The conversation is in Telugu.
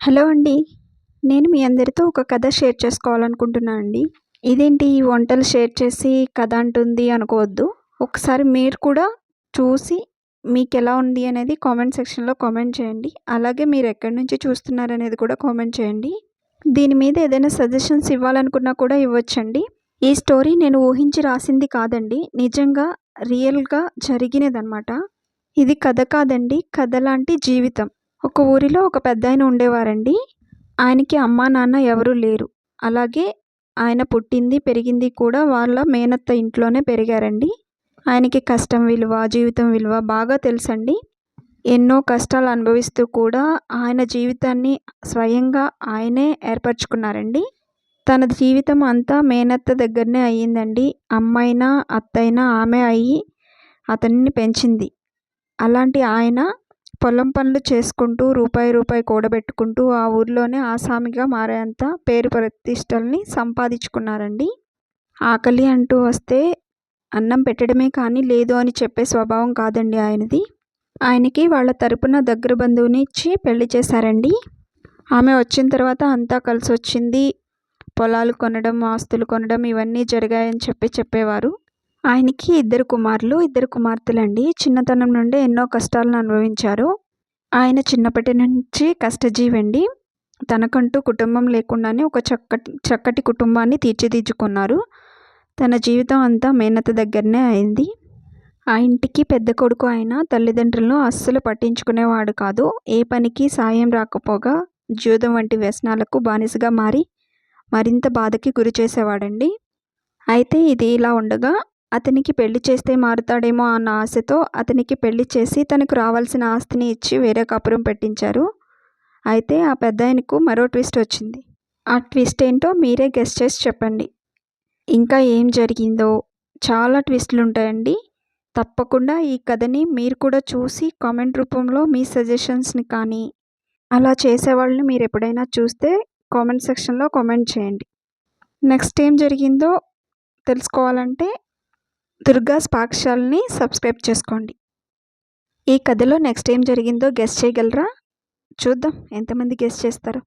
హలో అండి. నేను మీ అందరితో ఒక కథ షేర్ చేసుకోవాలనుకుంటున్నా అండి. ఇదేంటి ఈ వంటలు షేర్ చేసి కథ అంటుంది అనుకోవద్దు. ఒకసారి మీరు కూడా చూసి మీకెలా ఉంది అనేది కామెంట్ సెక్షన్‌లో కామెంట్ చేయండి. అలాగే మీరెక్కడి నుంచి చూస్తున్నారనేది కూడా కామెంట్ చేయండి. దీని మీద ఏదైనా సజెషన్స్ ఇవ్వాలనుకున్నా కూడా ఇవ్వొచ్చండి. ఈ స్టోరీ నేను ఊహించి రాసింది కాదండి. నిజంగా రియల్‌గా జరిగినదనమాట. ఇది కథ కాదండి. కథ లాంటి జీవితం. ఒక ఊరిలో ఒక పెద్దాయన ఉండేవారండి. ఆయనకి అమ్మా, నాన్న ఎవరూ లేరు. అలాగే ఆయన పుట్టింది, పెరిగింది కూడా వాళ్ళ మేనత్త ఇంట్లోనే పెరిగారండి. ఆయనకి కష్టం విలువ, జీవితం విలువ బాగా తెలుసండి. ఎన్నో కష్టాలు అనుభవిస్తూ కూడా ఆయన జీవితాన్ని స్వయంగా ఆయనే ఏర్పరచుకున్నారండి. తన జీవితం అంతా మేనత్త దగ్గరనే అయ్యిందండి. అమ్మైనా, అత్తయినా ఆమె అయ్యి అతన్ని పెంచింది. అలాంటి ఆయన పొలం పనులు చేసుకుంటూ రూపాయి కూడబెట్టుకుంటూ ఆ ఊర్లోనే ఆసామిగా మారేంత పేరు ప్రతిష్టల్ని సంపాదించుకున్నారండి. ఆకలి అంటూ వస్తే అన్నం పెట్టడమే కానీ లేదు అని చెప్పే స్వభావం కాదండి ఆయనది. ఆయనకి వాళ్ళ తరపున దగ్గర బంధువుని ఇచ్చి పెళ్లి చేశారండి. ఆమె వచ్చిన తర్వాత అంతా కలిసొచ్చింది. పొలాలు కొనడం, ఆస్తులు కొనడం ఇవన్నీ జరిగాయని చెప్పేవారు. ఆయనకి 2 కుమారులు, 2 కుమార్తెలండి. చిన్నతనం నుండే ఎన్నో కష్టాలను అనుభవించారు. ఆయన చిన్నప్పటి నుంచి కష్టజీవండి. తనకంటూ కుటుంబం లేకుండానే ఒక చక్కటి కుటుంబాన్ని తీర్చిదిద్దుకున్నారు. తన జీవితం అంతా మేనత్త దగ్గరనే అయింది. ఆ ఇంటికి పెద్ద కొడుకు అయిన తల్లిదండ్రులను అస్సలు పట్టించుకునేవాడు కాదు. ఏ పనికి సాయం రాకపోగా జూదం వంటి వ్యసనాలకు బానిసగా మారి మరింత బాధకి గురి చేసేవాడండి. అయితే ఇది ఇలా ఉండగా అతనికి పెళ్లి చేస్తే మారుతాడేమో అన్న ఆశతో అతనికి పెళ్లి చేసి తనకు రావాల్సిన ఆస్తిని ఇచ్చి వేరే కాపురం పెట్టించారు. అయితే ఆ పెద్దాయనకు మరో ట్విస్ట్ వచ్చింది. ఆ ట్విస్ట్ ఏంటో మీరే గెస్ చేసి చెప్పండి. ఇంకా ఏం జరిగిందో చాలా ట్విస్టులు ఉంటాయండి. తప్పకుండా ఈ కథని మీరు కూడా చూసి కామెంట్ రూపంలో మీ సజెషన్స్ని కానీ అలా చేసేవాళ్ళని మీరు ఎప్పుడైనా చూస్తే కామెంట్ సెక్షన్లో కామెంట్ చేయండి. నెక్స్ట్ ఏం జరిగిందో తెలుసుకోవాలంటే దుర్గాస్ పాకశాలని సబ్స్క్రైబ్ చేసుకోండి. ఈ కథలో నెక్స్ట్ ఏం జరిగిందో గెస్ చేయగలరా? చూద్దాం ఎంతమంది గెస్ చేస్తారో.